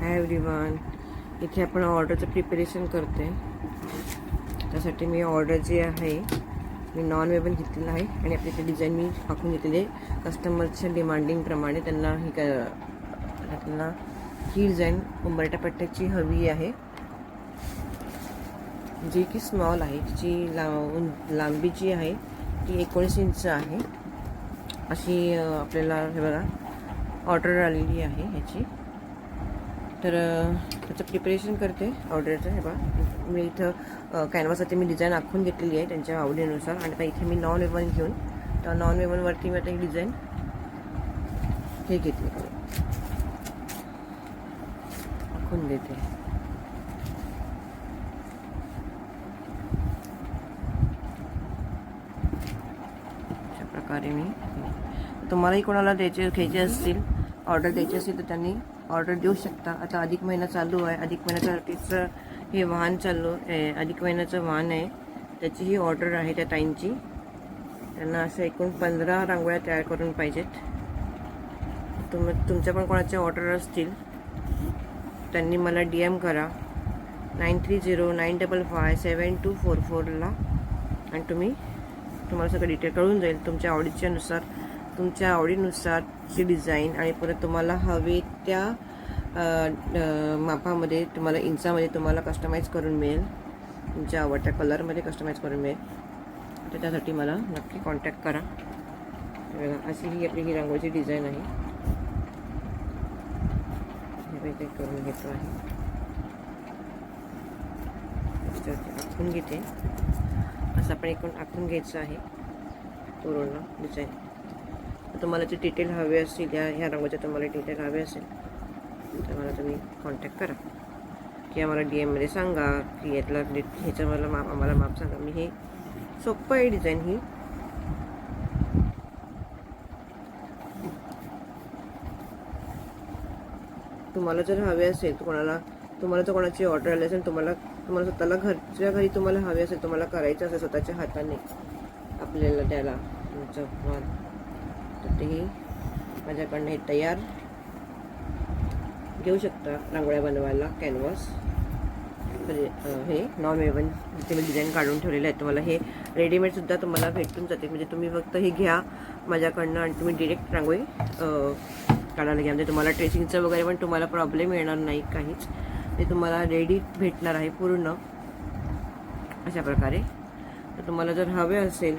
Hi everyone. इथे आपण ऑर्डरचं प्रिपरेशन करते. त्यासाठी मी ऑर्डर जी आहे मी नॉन वेबल घेतलेलं आहे आणि आपली ते डिझाईन मी आखून घेतलेली आहे कस्टमरच्या डिमांडिंगप्रमाणे. त्यांना ही डिझाईन उंबरठा पट्ट्याची हवी आहे, जी की स्मॉल आहे. तिची लांबी जी आहे ती 19 इंच आहे. अशी आपल्याला हे बघा ऑर्डर आलेली आहे ह्याची. तर त्याचं प्रिपरेशन करते ऑर्डरचं. हे बघा मी इथं कॅनव्हासवरती मी डिझाईन आखून घेतलेली आहे त्यांच्या आवडीनुसार. आणि आता इथे मी नॉन वेवन घेऊन तर नॉन वेवनवरती मी आता ही डिझाईन हे घेतली आखून देते. अशा प्रकारे मी तुम्हालाही कोणाला घ्यायचे असतील ऑर्डर द्यायची असेल तर त्यांनी ऑर्डर देऊ शकता. आता अधिक महिना चालू आहे. अधिक महिन्यासाठीचं हे वाहन अधिक महिन्याचं वाहन आहे. त्याची ही ऑर्डर आहे त्या ताईंची. त्यांना असं एकूण 15 रांगोळ्या तयार करून पाहिजेत. तुमच्या पण कोणाच्या ऑर्डर असतील त्यांनी मला DM करा 9309557244ला आणि तुम्हाला सगळं डिटेल कळून जाईल. तुमच्या आवडीनुसारची डिझाईन आणि परत तुम्हाला हवे त्या मापामध्ये तुम्हाला इंचामध्ये तुम्हाला कस्टमाइज करून मिळेल. तुमच्या आवडत्या कलरमध्ये कस्टमाइज करून मिळेल. तर त्यासाठी मला नक्की कॉन्टॅक्ट करा. अशी ही आपली ही रांगोळीची डिझाईन आहे. हे ते करून घेतो आहे. आखून घेते. असं आपण एकूण आखून घ्यायचं आहे पूर्ण डिझाईन. तुम्हाला जे डिटेल हवे असतील ह्या रंगाचे तुम्हाला डिटेल हवे असेल तर मला तुम्ही कॉन्टॅक्ट करा किंवा मला DMमध्ये सांगा की ह्याचं आम्हाला माप सांगा. मी हे सोपं आहे डिझाईन ही. तुम्हाला जर हवे असेल तर तुम्हाला जर कोणाची ऑर्डर आली असेल, तुम्हाला स्वतःला घरच्या घरी तुम्हाला हवे असेल, तुम्हाला करायचं असेल स्वतःच्या हाताने आपल्याला त्याला तुमचं माल, तर तेही माझ्याकडनं हे तयार घेऊ शकता रांगोळ्या बनवायला. कॅनव्हास हे नॉन वेवन जिथे मी डिझाईन काढून ठेवलेलं आहे. तुम्हाला हे रेडीमेडसुद्धा तुम्हाला भेटून जाते. म्हणजे तुम्ही फक्त हे घ्या माझ्याकडनं आणि तुम्ही डिरेक्ट रांगोळी काढायला घ्या. म्हणजे तुम्हाला ट्रेसिंगचं वगैरे पण तुम्हाला प्रॉब्लेम येणार नाही काहीच. ते तुम्हाला रेडी भेटणार आहे पूर्ण अशा प्रकारे. तर तुम्हाला जर हवे असेल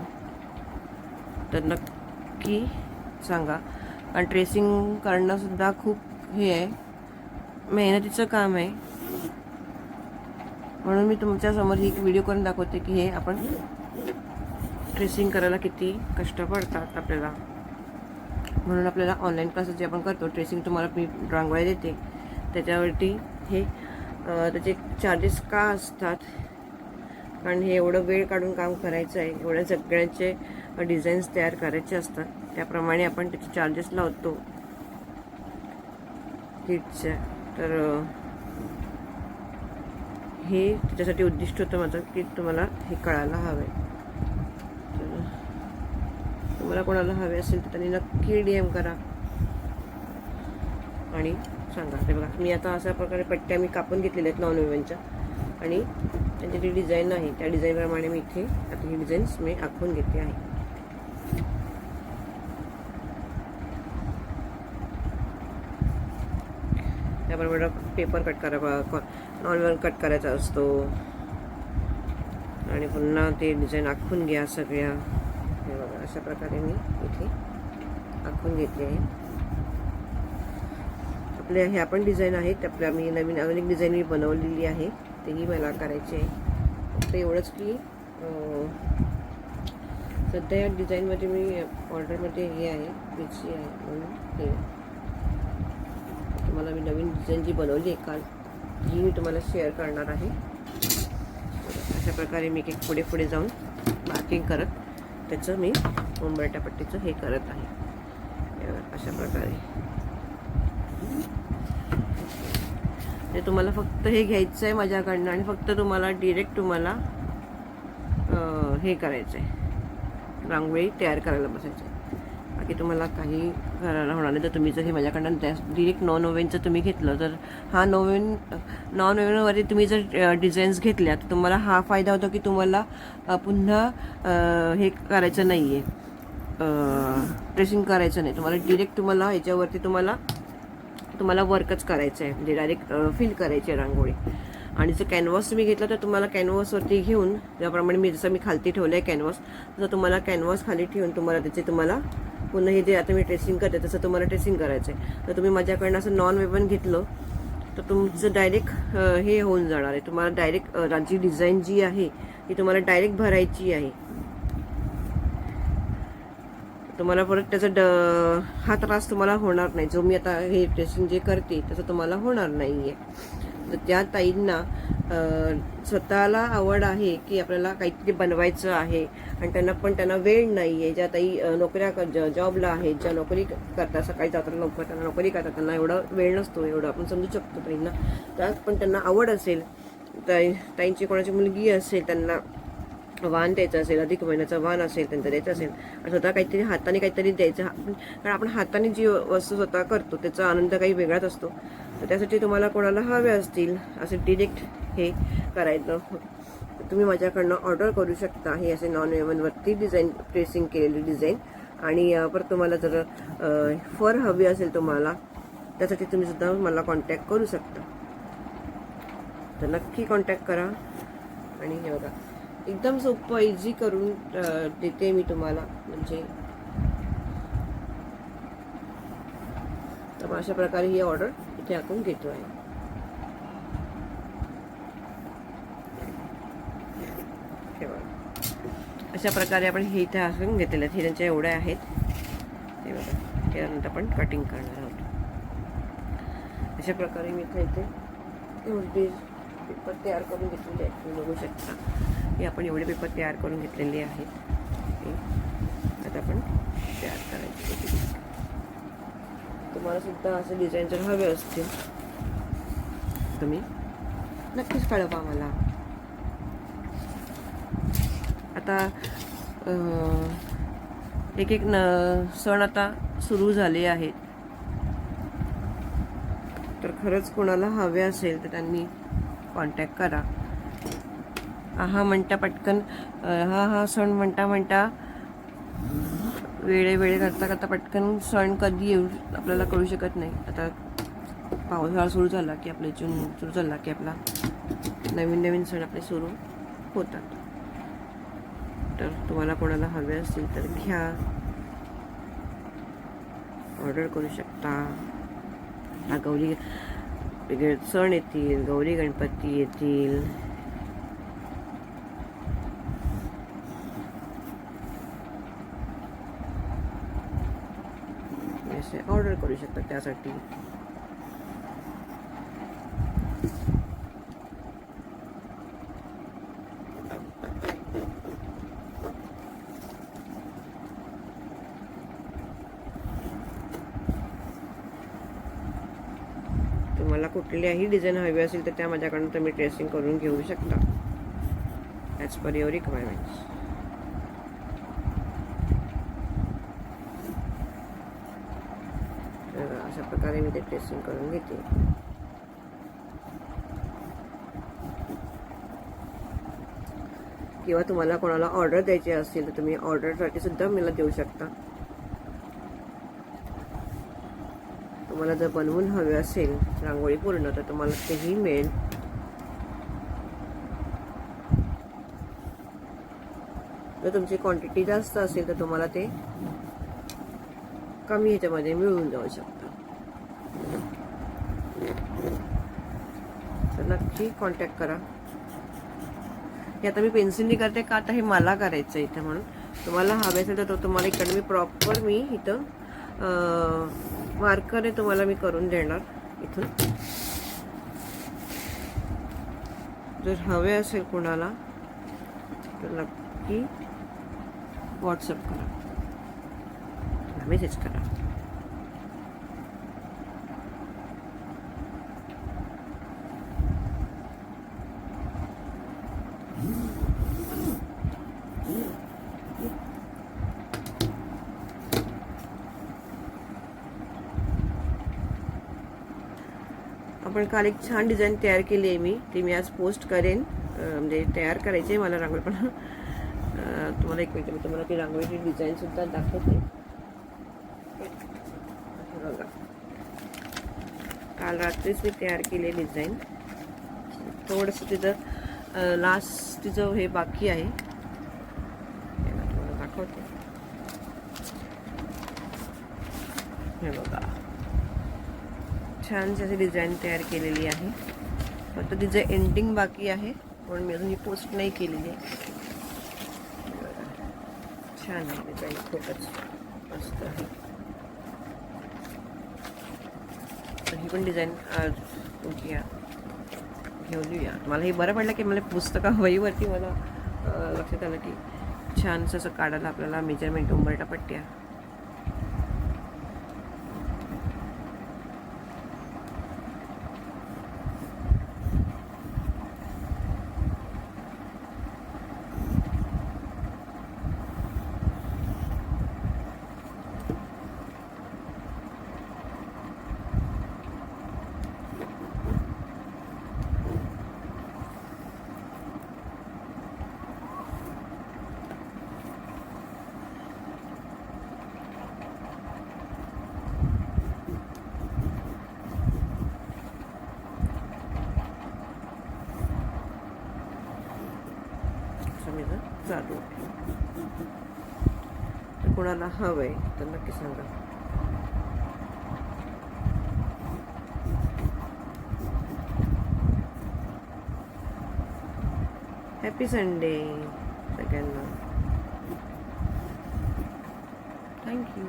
तर नक्की सांगा. आणि ट्रेसिंग करणंसुद्धा खूप हे आहे, मेहनतीचं काम आहे. म्हणून मी तुमच्यासमोर ही व्हिडिओ करून दाखवते की हे आपण ट्रेसिंग करायला किती कष्ट पडतात आपल्याला. म्हणून आपल्याला ऑनलाईन क्लासेस जे आपण करतो, ट्रेसिंग तुम्हाला मी रांगोळ्या देते त्याच्यावरती हे त्याचे चार्जेस का असतात, कारण हे एवढं वेळ काढून काम करायचं आहे, एवढ्या सगळ्यांचे डिझाईन्स तयार करायचे असतात. त्याप्रमाणे आपण त्याचे चार्जेस लावतो किटच्या. तर हे त्याच्यासाठी उद्दिष्ट होतं माझं की तुम्हाला हे कळायला हवं आहे. तर तुम्हाला कोणाला हवे असेल तर त्यांनी नक्की DM करा आणि सांगा. ते बघा मी आता अशा प्रकारे पट्ट्या मी कापून घेतलेल्या आहेत नॉन वेवनच्या आणि त्यांची जी डिझाईन आहे त्या डिझाईनप्रमाणे मी इथे आता ही डिझाईन्स मी आखून घेते आहे. त्याबरोबर पेपर कट करा, नॉन वेवन कट करायचा असतो आणि पुन्हा ते डिझाईन आखून घ्या सगळ्या. हे बघा अशा प्रकारे मी इथे आखून घेतली आहे. आपल्या ह्या पण डिझाईन आहेत. आपल्या मी नवीन अजून एक डिझाईन मी बनवलेली आहे, तेही मला करायची आहे. फक्त एवढंच की सध्या या डिझाईनमध्ये मी ऑर्डरमध्ये हे आहे बिझी आहे म्हणून हे तुम्हाला मी नवीन डिझाईन जी बनवली आहे काल जी मी तुम्हाला शेअर करणार आहे. अशा प्रकारे मी एक पुढे जाऊन मार्किंग करत त्याचं मी उंबरठा पट्टीचं हे करत आहे. अशा प्रकारे ते तुम्हाला फक्त हे घ्यायचं आहे माझ्याकडनं आणि फक्त तुम्हाला डिरेक्ट हे करायचं आहे, रांगोळी तयार करायला बसायचं आहे. बाकी तुम्हाला काही करायला होणार नाही. तर तुम्ही जर हे माझ्याकडनं डिरेक्ट नॉन ओव्हनचं तुम्ही घेतलं तर हा नॉन ओव्हनवरती तुम्ही जर डिझाईन्स घेतल्या तर तुम्हाला हा फायदा होतो की तुम्हाला पुन्हा हे करायचं नाही आहे, ट्रेसिंग करायचं नाही. तुम्हाला डिरेक्ट तुम्हाला ह्याच्यावरती तुम्हाला वर्कच करायचं आहे, म्हणजे डायरेक्ट फिल करायची आहे रांगोळी. आणि जर कॅनव्हास तुम्ही घेतला तर तुम्हाला कॅनव्हासवरती घेऊन, ज्याप्रमाणे जसं मी खालती ठेवलं आहे कॅनव्हास, तसं तुम्हाला कॅनव्हास खाली ठेवून तुम्हाला पुन्हा हे जे आता मी ट्रेसिंग करते तसं तुम्हाला ट्रेसिंग करायचं आहे. तर तुम्ही माझ्याकडनं असं नॉन वेवन घेतलं तर तुमचं डायरेक्ट हे होऊन जाणार आहे. तुम्हाला डायरेक्ट जी डिझाईन जी आहे ती तुम्हाला डायरेक्ट भरायची आहे. तुम्हाला परत त्याचा हा त्रास तुम्हाला होणार नाही. जो मी आता हे ट्रेसिंग जे करते तसं तुम्हाला होणार नाही आहे. तर त्या ताईंना स्वतःला आवड आहे की आपल्याला काहीतरी बनवायचं आहे आणि त्यांना वेळ नाही आहे. ज्या ताई नोकऱ्या जॉबला आहेत, ज्या नोकरी करतात, सकाळी जातात लवकर, त्यांना नोकरी करतात, त्यांना एवढा वेळ नसतो, एवढं आपण समजू शकतो ताईंना. त्यात पण त्यांना आवड असेल, ताईंची कोणाची मुलगी असेल, त्यांना वाण द्यायचं असेल, अधिक महिन्याचा वाण असेल त्यांचं द्यायचं असेल, आणि स्वतः काहीतरी हाताने काहीतरी द्यायचं. कारण आपण हाताने जी वस्तू स्वतः करतो त्याचा आनंद काही वेगळाच असतो. तर त्यासाठी तुम्हाला कोणाला हवे असतील असे डिरेक्ट हे करायचं, तुम्ही माझ्याकडनं ऑर्डर करू शकता. हे असे नॉन ओव्हनवरती डिझाईन, ट्रेसिंग केलेली डिझाईन. आणि परत तुम्हाला जर फर हवी असेल तुम्हाला, त्यासाठी तुम्ही सुद्धा मला कॉन्टॅक्ट करू शकता. तर नक्की कॉन्टॅक्ट करा. आणि हे बघा एकदम सोपं इझी करून देते मी तुम्हाला. म्हणजे तर अशा प्रकारे ही ऑर्डर इथे आपण घेतो आहे. अशा प्रकारे आपण हे इथे असून घेतलेले आहेत. हे त्यांच्या एवढ्या आहेत. हे बघा, त्यानंतर आपण कटिंग करणार आहोत. अशा प्रकारे मी इथे एवढे पेपर तयार करून घेतलेले आहेत. तुम्ही बघू शकता हे आपण एवढे पेपर तयार करून घेतलेले आहेत. आता आपण तयार करायचे. तुम्हाला सुद्धा असे डिझाईन जर हवे असतील तुम्ही नक्कीच कळवा मला. आता एक सण आता सुरू झाले आहेत. तर खरंच कोणाला हवे असेल तर त्यांनी कॉन्टॅक्ट करा. म्हणता पटकन हा सण म्हणता वेळे करता पटकन सण कधी येऊ आपल्याला कळू शकत नाही. आता पावसाळा सुरू झाला की आपले जून सुरू झाला की आपला नवीन सण आपले सुरू होतात. तर तुम्हाला कोणाला हवे असतील तर घ्या, ऑर्डर करू शकता. हा गौरी वेगळे सण येतील, गौरी गणपती येतील. असे ऑर्डर करू शकता. त्यासाठी तुम्हाला कुठल्याही डिझाईन हवी असेल तर त्या माझ्याकडून तुम्ही ट्रेसिंग करून घेऊ शकता ॲज पर युअर रिक्वायरमेंट्स. तर अशा प्रकारे मी ते ट्रेसिंग करून घेते. किंवा तुम्हाला कोणाला ऑर्डर द्यायची असेल तर तुम्ही ऑर्डरसाठी सुद्धा मला देऊ शकता. तुम्हाला जर बनवून हवे असेल रांगोळी पूर्ण तर तुम्हाला तेही मिळेल. जर तुमची क्वांटिटी जास्त असेल तर तुम्हाला ते कमी ह्याच्यामध्ये मिळून जाऊ शकतं. तर नक्की कॉन्टॅक्ट करा. हे आता मी पेन्सिलनी करते का आता हे मला करायचं आहे इथं, म्हणून तुम्हाला हवे असेल तर तुम्हाला इकडे मी इथं मार्करने तुम्हाला मी करून देणार इथून. जर हवे असेल कोणाला तर नक्की व्हॉट्सअप करा, मेसेज करा. आपण काल एक छान डिझाईन तयार केली आहे मी, ती मी आज पोस्ट करेन. म्हणजे तयार करायची आहे मला रांगोळी, पण तुम्हाला एक मिनिट मी तुम्हाला ती रांगोळीची डिझाईनसुद्धा दाखवते. बघा, काल रात्रीच मी तयार केली डिझाईन. थोडंसं तिथं लास्ट तिचं हे बाकी आहे, तुम्हाला दाखवते. हे बघा, छान अशी डिझाईन तयार केलेली आहे. फक्त तिचं एंडिंग बाकी आहे, पण मी अजून ही पोस्ट नाही केलेली आहे. छान आहे डिझाईन, खूपच मस्त आहे. ही पण डिझाईन तुमची घेऊया. मला हे बरं पडलं की मला पुस्तकावहीवरती मला लक्षात आलं की छानसं असं काढायला आपल्याला मेजरमेंट, उंबरठा पट्ट्या. चालू तर कोणाला हवंय तर नक्की सांगा. हॅपी संडे सगळ्यांना. थँक्यू.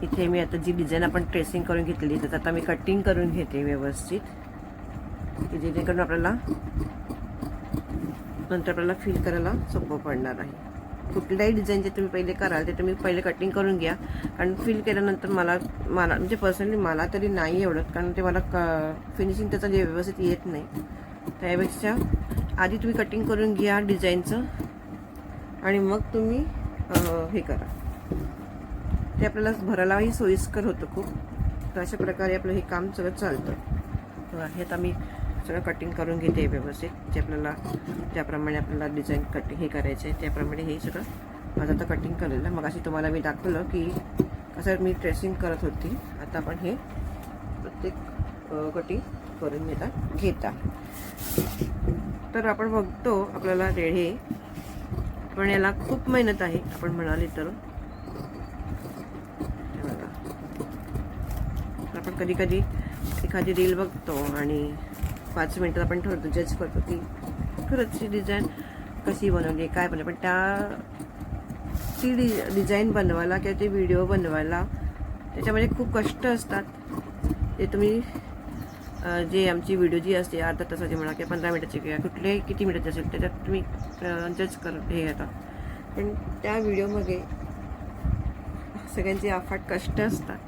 इथे मी आता जी डिझाईन आपण ट्रेसिंग करून घेतली त्याचं आता मी कटिंग करून घेते व्यवस्थित, की जेणेकरून आपल्याला नंतर आपल्याला फिल करायला सोपं पडणार आहे. कुठल्याही डिझाईन जे तुम्ही पहिले कराल ते तुम्ही पहिले कटिंग करून घ्या, कारण फिल केल्यानंतर मला म्हणजे पर्सनली मला तरी नाही एवढं, कारण ते मला फिनिशिंग त्याचं जे व्यवस्थित येत नाही. त्यापेक्षा आधी तुम्ही कटिंग करून घ्या डिझाईनचं आणि मग तुम्ही हे करा, ते आपल्याला भरायलाही सोयीस्कर होतं खूप. तर अशा प्रकारे आपलं हे काम सगळं चालतं. हे आता मी सगळं कटिंग करून घेते व्यवस्थित, जे आपल्याला ज्याप्रमाणे आपल्याला डिझाईन हे करायचं आहे त्याप्रमाणे हे सगळं माझं आता कटिंग केलेलं आहे. मग अशी तुम्हाला मी दाखवलं की कसं मी ट्रेसिंग करत होती. आता आपण हे प्रत्येक कटिंग करून घेता. तर आपण बघतो आपल्याला हे, पण याला खूप मेहनत आहे आपण म्हणाले तर. आपण कधी कधी एखादी रील बघतो आणि 5 मिनिटात आपण ठरतो, जज करतो की खरंच ही डिझाईन कशी बनवली, काय बनवली. पण ती डिझाईन बनवायला किंवा ते व्हिडिओ बनवायला त्याच्यामध्ये खूप कष्ट असतात. ते तुम्ही जे आमची व्हिडिओ जी असते अर्धा तासाची म्हणा किंवा 15 मिनिटाची किंवा कुठलेही किती मिनिटाची असेल त्याच्यात तुम्ही जज हे घेता, पण त्या व्हिडिओमध्ये सगळ्यांचे अफाट कष्ट असतात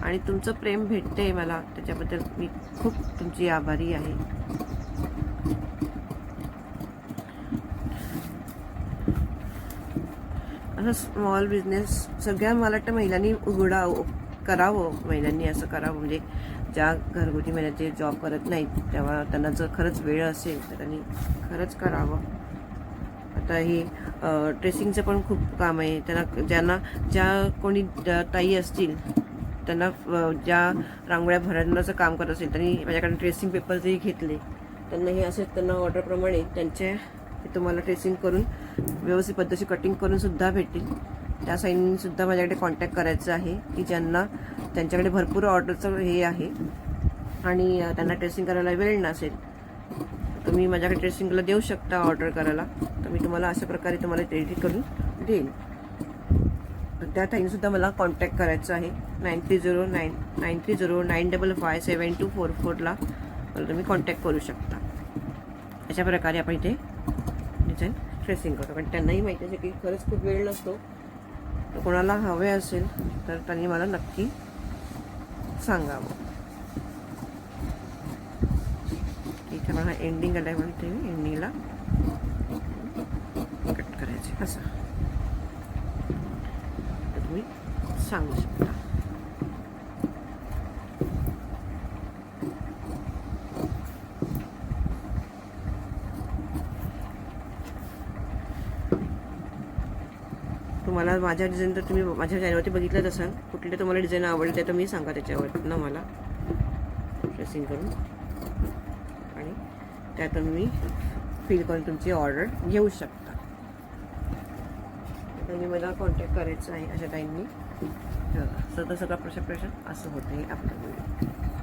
आणि तुमचं प्रेम भेटते मला, त्याच्याबद्दल मी खूप तुमची आभारी आहे. असं स्मॉल बिझनेस सगळ्या मला वाटतं महिलांनी करावं. महिलांनी असं करावं, म्हणजे ज्या घरगुती महिन्याचे जॉब करत नाहीत तेव्हा त्यांना जर खरंच वेळ असेल तर त्यांनी खरंच करावं. आता ही ट्रेसिंगचं पण खूप काम आहे. ज्यांना ज्या कोणी ताई असतील त्यांना ज्या रांगोळ्या भरण्याचं काम करत असेल त्यांनी माझ्याकडे ट्रेसिंग पेपर जरी घेतले त्यांना हे असे त्यांना ऑर्डरप्रमाणे त्यांचे तुम्हाला ट्रेसिंग करून व्यवस्थित पद्धतीची कटिंग करून सुद्धा भेटेल. त्या साईनसुद्धा माझ्याकडे कॉन्टॅक्ट करायचं आहे की ज्यांना त्यांच्याकडे भरपूर ऑर्डरचं हे आहे आणि त्यांना ट्रेसिंग करायला वेळ नसेल, तुम्ही माझ्याकडे ट्रेसिंगला देऊ शकता ऑर्डर करायला. तर मी तुम्हाला अशा प्रकारे तुम्हाला रेडी करून देईल. त्या टाईमसुद्धा मला कॉन्टॅक्ट करायचं आहे. 930955572444ला मला तुम्ही कॉन्टॅक्ट करू शकता. अशा प्रकारे आपण इथे डिझाईन ट्रेसिंग करतो. पण त्यांनाही माहिती आहे की खरंच खूप वेळ नसतो. तर कोणाला हवे असेल तर त्यांनी मला नक्की सांगावं. इथे मला एंडिंग आला आहे म्हणून ते एंडिंगला कट करायचे असं तुम्ही सांगू शकता. तुम्हाला माझ्या डिझाईन तर तुम्ही माझ्या चॅनलवरती बघितलंच असाल, कुठले तुम्हाला डिझाईन आवडले ते तर मी सांगा त्याच्यावर ना मला प्रेसिंग करून, आणि त्यात तुम्ही फिल करून तुमची ऑर्डर घेऊ शकता. त्यांनी मला कॉन्टॅक्ट करायचं आहे अशा टाईमनी. तर सगळं प्रश्न असं होतं आहे आपलं.